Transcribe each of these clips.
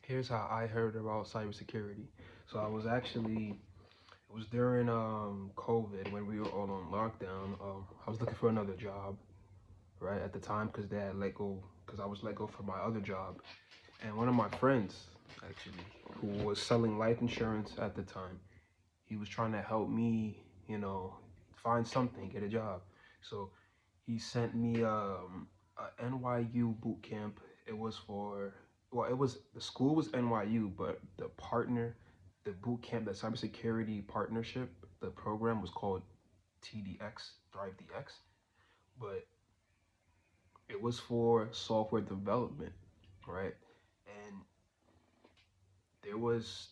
Here's how I heard about cybersecurity. So it was during COVID when we were all on lockdown. I was looking for another job, right, at the time because they had let go, because I was let go from my other job. And one of my friends, actually, who was selling life insurance at the time, he was trying to help me, find something, get a job. So he sent me a NYU boot camp. It was for, well, it was, the school was NYU, but the boot camp, the cybersecurity partnership, the program was called TDX, Thrive DX, but it was for software development, right? And there was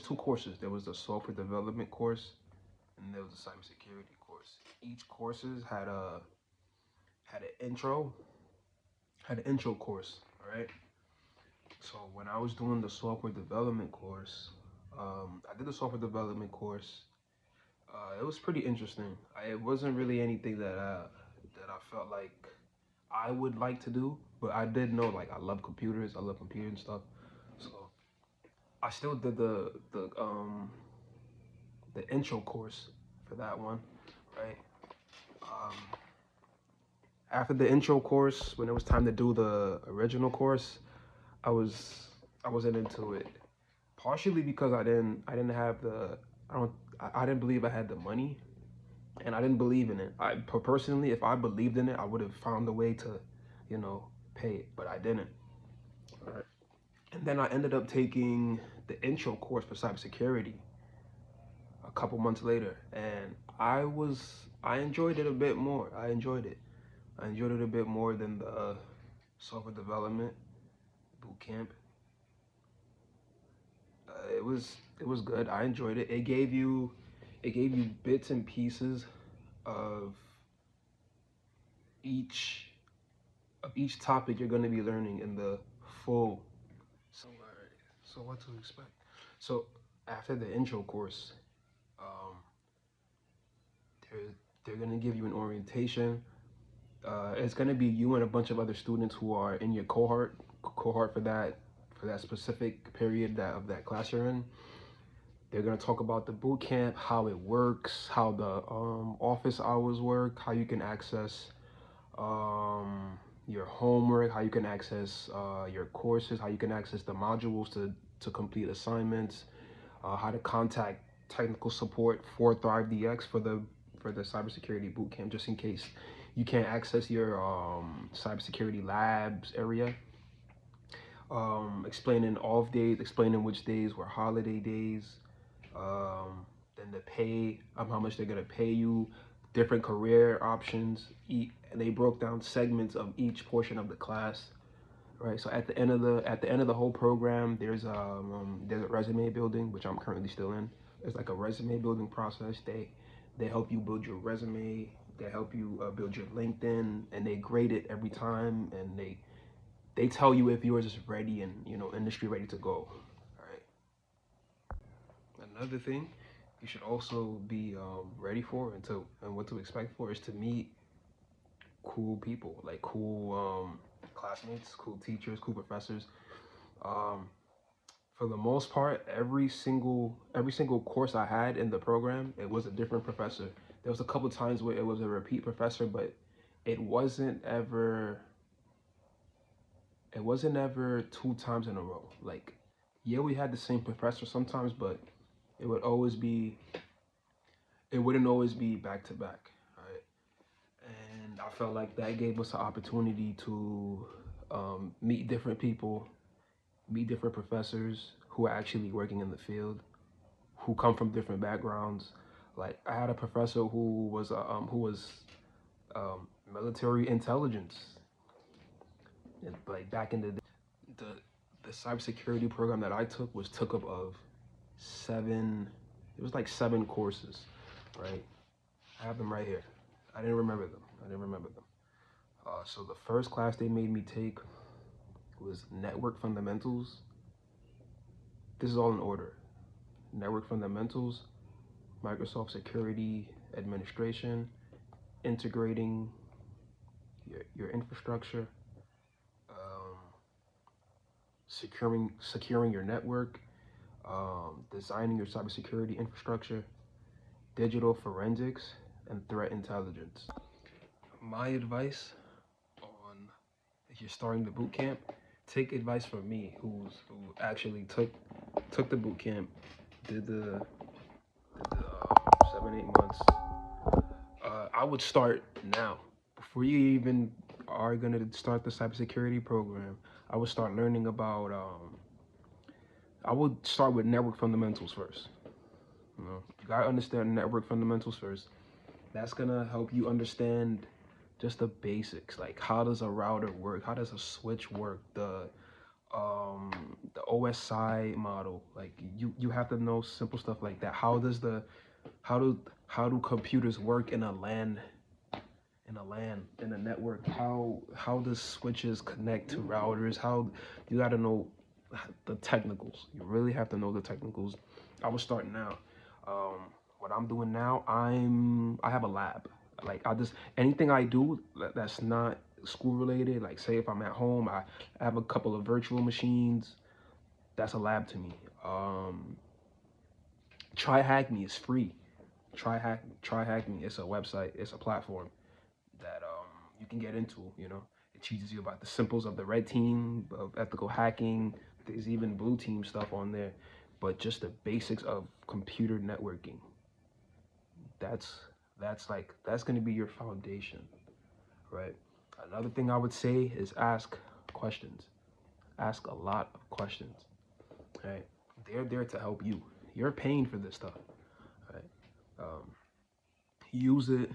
two courses. There was the software development course, and there was a cybersecurity course. Each courses had an intro, had an intro course, right? So when I was doing the software development course, I did the software development course. It was pretty interesting. It wasn't really anything that I felt like I would like to do, but I did know like I love computers. I love computer and stuff. So I still did the intro course for that one, right? Um, After the intro course, when it was time to do the original course, I was I wasn't into it. Partially because I didn't have the I don't I didn't believe I had the money, and I didn't believe in it. Personally, if I believed in it, I would have found a way to, pay it, but I didn't. Right. And then I ended up taking the intro course for cybersecurity a couple months later, and I enjoyed it a bit more. I enjoyed it a bit more than the software development boot camp. It was good. I enjoyed it. It gave you bits and pieces of each each topic you're going to be learning in the full. So so what to expect? So after the intro course, um, they're they're going to give you an orientation. It's going to be you and a bunch of other students who are in your cohort for that specific period of that class you're in. They're going to talk about the boot camp, how it works, how the office hours work, how you can access your homework, how you can access your courses, how you can access the modules to complete assignments, how to contact technical support for Thrive DX for the cybersecurity bootcamp, just in case you can't access your cybersecurity labs area. Explaining off days, explaining which days were holiday days, then the pay, how much they're gonna pay you, different career options. And they broke down segments of each portion of the class, right? So at the end of the whole program, there's a resume building, which I'm currently still in. It's like a resume building process. They help you build your resume. They help you build your LinkedIn, and they grade it every time, and they tell you if yours is ready and industry ready to go. All right. Another thing you should also be ready for and what to expect for is to meet cool people, like cool classmates, cool teachers, cool professors. Um, for the most part, every single course I had in the program, it was a different professor. There was a couple times where it was a repeat professor, but it wasn't ever it wasn't ever two times in a row. Like, yeah, we had the same professor sometimes, but it would always be it wouldn't always be back to back, right? And I felt like that gave us an opportunity to meet different people, meet different professors who are actually working in the field, who come from different backgrounds. Like I had a professor who was military intelligence, and like back in the day, the the cybersecurity program that I took was took up of seven. It was like seven courses, right? I have them right here. I didn't remember them. I didn't remember them. So the first class they made me take was network fundamentals. This is all in order. Network fundamentals, Microsoft Security Administration, integrating your infrastructure, um, securing your network, designing your cybersecurity infrastructure, digital forensics, and threat intelligence. My advice on if you're starting the boot camp, take advice from me, who actually took the boot camp, did the 7 8 months. I would start now before you even are gonna start the cybersecurity program. I would start learning about. I would start with network fundamentals first. You gotta understand network fundamentals first. That's gonna help you understand just the basics, like how does a router work, how does a switch work, the OSI model. Like you have to know simple stuff like that. How do how do computers work in a LAN in a network? How does switches connect to routers? How you got to know the technicals. You really have to know the technicals. I will start now. What I'm doing now, I have a lab. Like I just anything I do that's not school related. Like say if I'm at home, I have a couple of virtual machines. That's a lab to me. Try Hack Me is free. Try Hack Me. It's a website. It's a platform that you can get into. It teaches you about the simples of the red team, of ethical hacking. There's even blue team stuff on there, but just the basics of computer networking. That's going to be your foundation, right? Another thing I would say is ask questions. Ask a lot of questions, right? They're there to help you. You're paying for this stuff, right? Um, Use it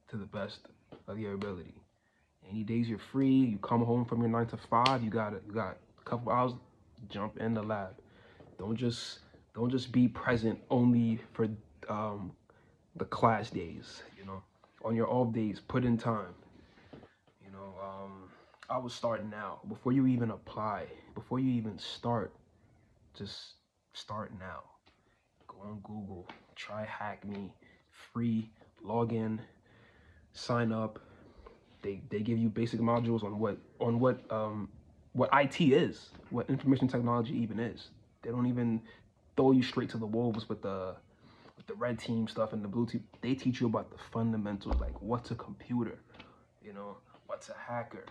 to the best of your ability. Any days you're free, you come home from your 9 to 5, you got a couple hours, jump in the lab. Don't just don't just be present only for um, the class days. On your off days, put in time. You know, I would start now before you even apply, before you even start. Just start now. Go on Google, try Hack Me, free. Log in, sign up. They give you basic modules on what IT is, what information technology even is. They don't even throw you straight to the wolves with the red team stuff and the blue team. They teach you about the fundamentals, like what's a computer, what's a hacker,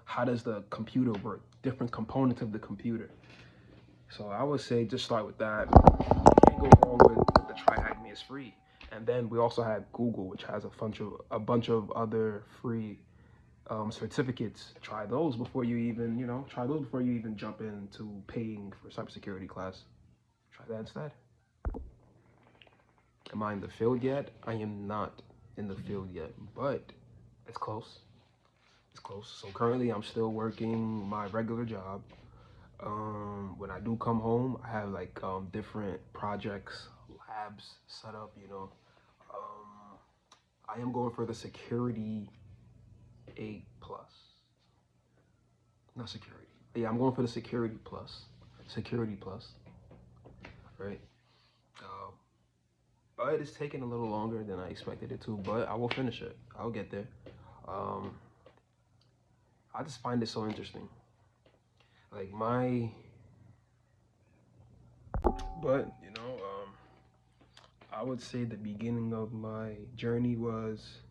how does the computer work, different components of the computer. So I would say just start with that. You can't go wrong with the Try Hack Me. It's free. And then we also have Google, which has a bunch of other free certificates. Try those before you even jump into paying for cybersecurity class. Try that instead. Am I in the field yet? I am not in the field yet, but it's close. It's close. So currently, I'm still working my regular job. When I do come home, I have like different projects, labs set up. Um, I am going for the Security 8 plus. Not security. Yeah, I'm going for the Security Plus. Security Plus, right? Uh, but it's taking a little longer than I expected it to, but I will finish it. I'll get there. Um, I just find it so interesting. Like but I would say the beginning of my journey was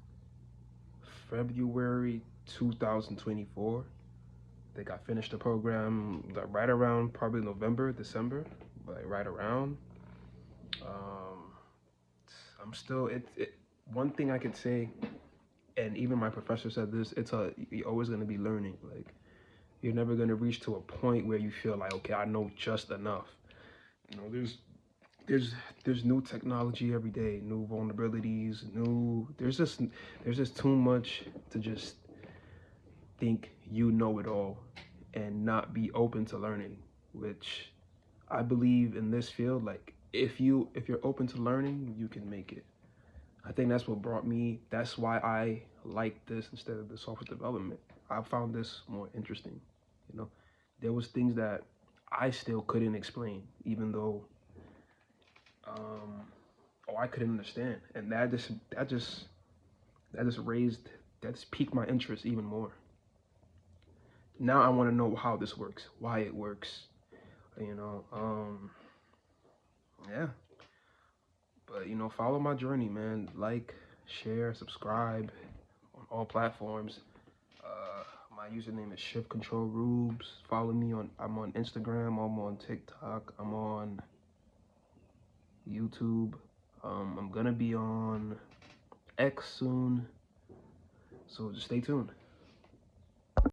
February 2024. I think I finished the program right around probably November, December, but right around. Um, I'm still one thing I could say, and even my professor said this. You're always gonna be learning. Like you're never gonna reach to a point where you feel like, okay, I know just enough. There's there's new technology every day, new vulnerabilities, there's just too much to just think you know it all and not be open to learning, which I believe in this field, like if you're open to learning, you can make it. I think that's why I like this instead of the software development. I found this more interesting. You know, there was things that I still couldn't explain, even though I couldn't understand, and that just piqued my interest even more. now I want to know how this works, why it works, yeah. But follow my journey, man. Like, share, subscribe on all platforms. My username is Shift Control Rubes. Follow me I'm on Instagram, I'm on TikTok, I'm on YouTube. I'm gonna be on X soon. So just stay tuned.